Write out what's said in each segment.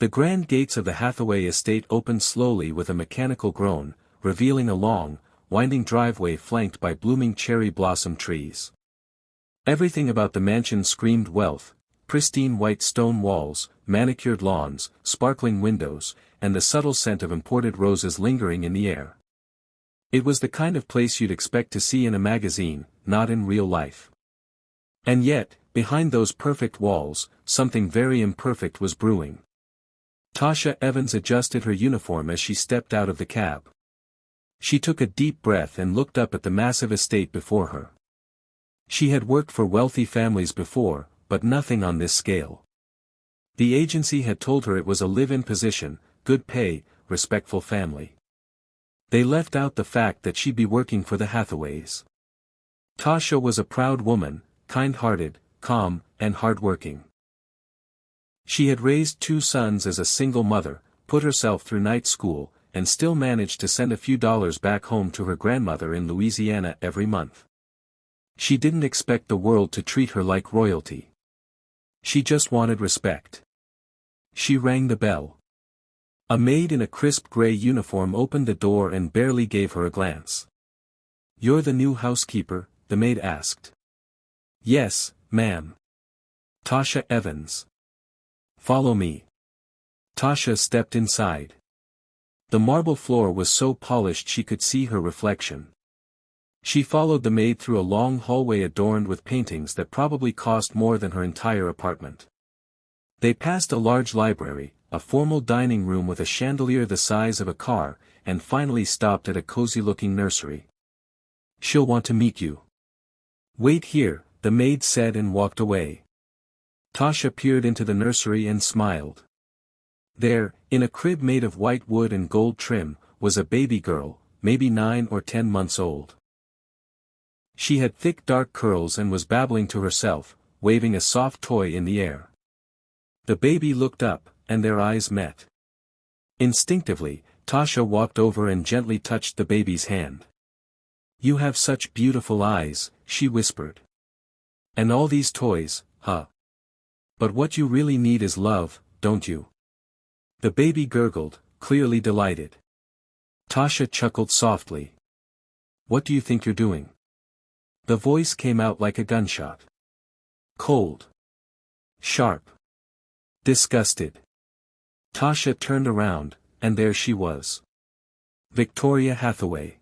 The grand gates of the Hathaway estate opened slowly with a mechanical groan, revealing a long, winding driveway flanked by blooming cherry blossom trees. Everything about the mansion screamed wealth: pristine white stone walls, manicured lawns, sparkling windows, and the subtle scent of imported roses lingering in the air. It was the kind of place you'd expect to see in a magazine, not in real life. And yet, behind those perfect walls, something very imperfect was brewing. Tasha Evans adjusted her uniform as she stepped out of the cab. She took a deep breath and looked up at the massive estate before her. She had worked for wealthy families before, but nothing on this scale. The agency had told her it was a live-in position, good pay, respectful family. They left out the fact that she'd be working for the Hathaways. Tasha was a proud woman, kind-hearted, calm, and hard-working. She had raised 2 sons as a single mother, put herself through night school, and still managed to send a few dollars back home to her grandmother in Louisiana every month. She didn't expect the world to treat her like royalty. She just wanted respect. She rang the bell. A maid in a crisp gray uniform opened the door and barely gave her a glance. "You're the new housekeeper?" the maid asked. "Yes, ma'am." "Tasha Evans." "Follow me." Tasha stepped inside. The marble floor was so polished she could see her reflection. She followed the maid through a long hallway adorned with paintings that probably cost more than her entire apartment. They passed a large library, a formal dining room with a chandelier the size of a car, and finally stopped at a cozy-looking nursery. "She'll want to meet you." "Wait here," the maid said and walked away. Tasha peered into the nursery and smiled. There, in a crib made of white wood and gold trim, was a baby girl, maybe 9 or 10 months old. She had thick dark curls and was babbling to herself, waving a soft toy in the air. The baby looked up, and their eyes met. Instinctively, Tasha walked over and gently touched the baby's hand. "You have such beautiful eyes," she whispered. "And all these toys, huh? But what you really need is love, don't you?" The baby gurgled, clearly delighted. Tasha chuckled softly. "What do you think you're doing?" The voice came out like a gunshot. Cold. Sharp. Disgusted. Tasha turned around, and there she was. Victoria Hathaway.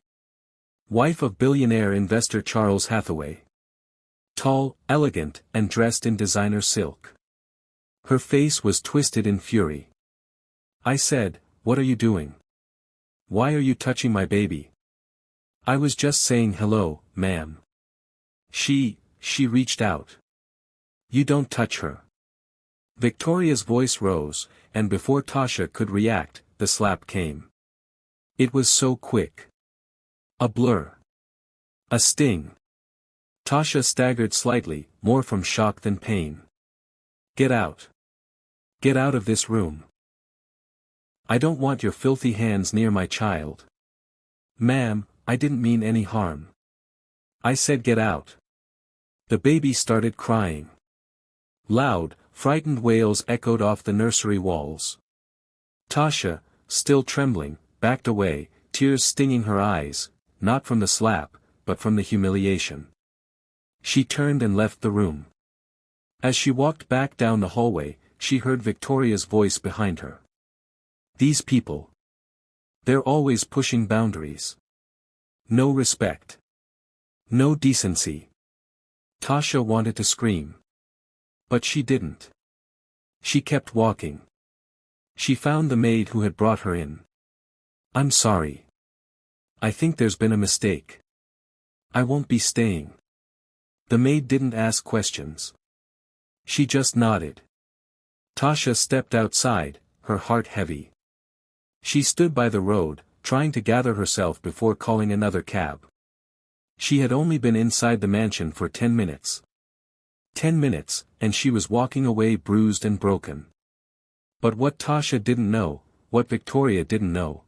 Wife of billionaire investor Charles Hathaway. Tall, elegant, and dressed in designer silk. Her face was twisted in fury. "I said, what are you doing? Why are you touching my baby?" "I was just saying hello, ma'am." She reached out. "You don't touch her." Victoria's voice rose, and before Tasha could react, the slap came. It was so quick. A blur. A sting. Tasha staggered slightly, more from shock than pain. "Get out. Get out of this room. I don't want your filthy hands near my child." "Ma'am, I didn't mean any harm. I said get out." The baby started crying. Loud, frightened wails echoed off the nursery walls. Tasha, still trembling, backed away, tears stinging her eyes, not from the slap, but from the humiliation. She turned and left the room. As she walked back down the hallway, she heard Victoria's voice behind her. "These people. They're always pushing boundaries. No respect. No decency." Tasha wanted to scream. But she didn't. She kept walking. She found the maid who had brought her in. "I'm sorry. I think there's been a mistake. I won't be staying." The maid didn't ask questions. She just nodded. Tasha stepped outside, her heart heavy. She stood by the road, trying to gather herself before calling another cab. She had only been inside the mansion for 10 minutes. 10 minutes, and she was walking away bruised and broken. But what Tasha didn't know, what Victoria didn't know,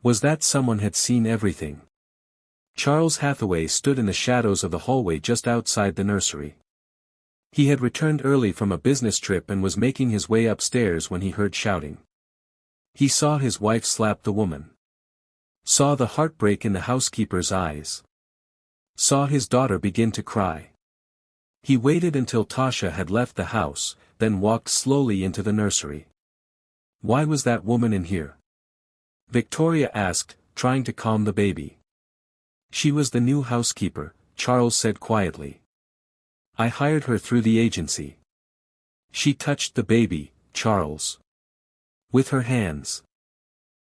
was that someone had seen everything. Charles Hathaway stood in the shadows of the hallway just outside the nursery. He had returned early from a business trip and was making his way upstairs when he heard shouting. He saw his wife slap the woman. Saw the heartbreak in the housekeeper's eyes. Saw his daughter begin to cry. He waited until Tasha had left the house, then walked slowly into the nursery. Why was that woman in here? Victoria asked, trying to calm the baby. She was the new housekeeper, Charles said quietly. I hired her through the agency. She touched the baby, Charles. With her hands.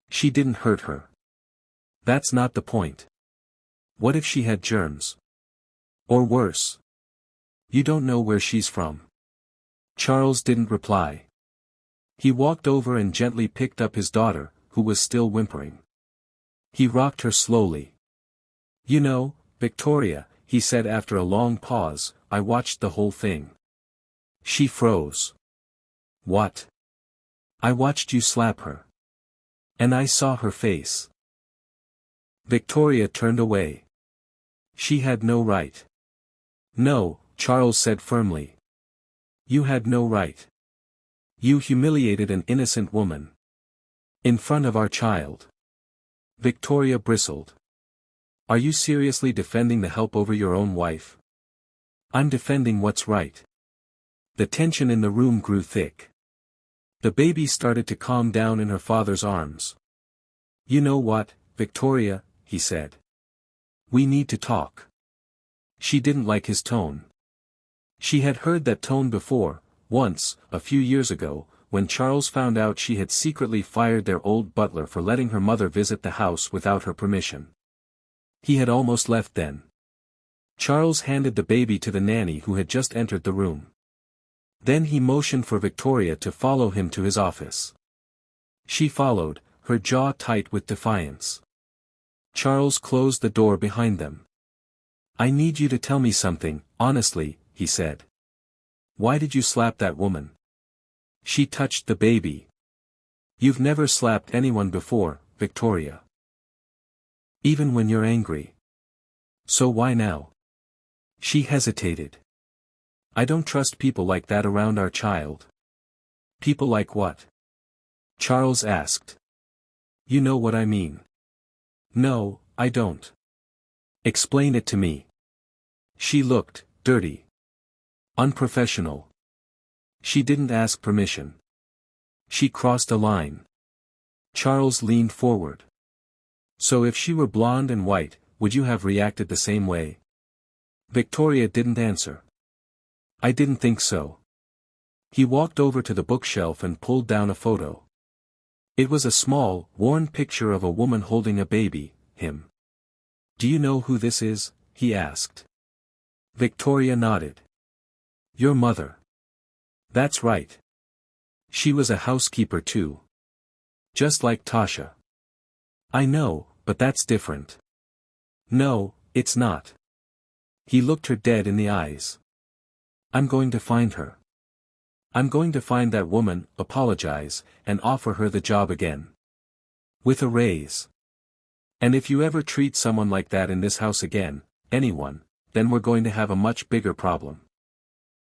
She didn't hurt her. That's not the point. What if she had germs? Or worse? You don't know where she's from. Charles didn't reply. He walked over and gently picked up his daughter, who was still whimpering. He rocked her slowly. You know, Victoria, he said after a long pause, I watched the whole thing. She froze. What? I watched you slap her. And I saw her face. Victoria turned away. She had no right. No, Charles said firmly. You had no right. You humiliated an innocent woman. In front of our child. Victoria bristled. Are you seriously defending the help over your own wife? I'm defending what's right. The tension in the room grew thick. The baby started to calm down in her father's arms. You know what, Victoria, he said. We need to talk. She didn't like his tone. She had heard that tone before, once, a few years ago, when Charles found out she had secretly fired their old butler for letting her mother visit the house without her permission. He had almost left then. Charles handed the baby to the nanny who had just entered the room. Then he motioned for Victoria to follow him to his office. She followed, her jaw tight with defiance. Charles closed the door behind them. I need you to tell me something, honestly, he said. Why did you slap that woman? She touched the baby. You've never slapped anyone before, Victoria. Even when you're angry. So why now? She hesitated. I don't trust people like that around our child. People like what? Charles asked. You know what I mean. No, I don't. Explain it to me. She looked dirty. Unprofessional. She didn't ask permission. She crossed a line. Charles leaned forward. So if she were blonde and white, would you have reacted the same way? Victoria didn't answer. I didn't think so. He walked over to the bookshelf and pulled down a photo. It was a small, worn picture of a woman holding a baby, him. Do you know who this is? He asked. Victoria nodded. Your mother. That's right. She was a housekeeper too. Just like Tasha. I know, but that's different. No, it's not. He looked her dead in the eyes. I'm going to find her. I'm going to find that woman, apologize, and offer her the job again. With a raise. And if you ever treat someone like that in this house again, anyone, then we're going to have a much bigger problem.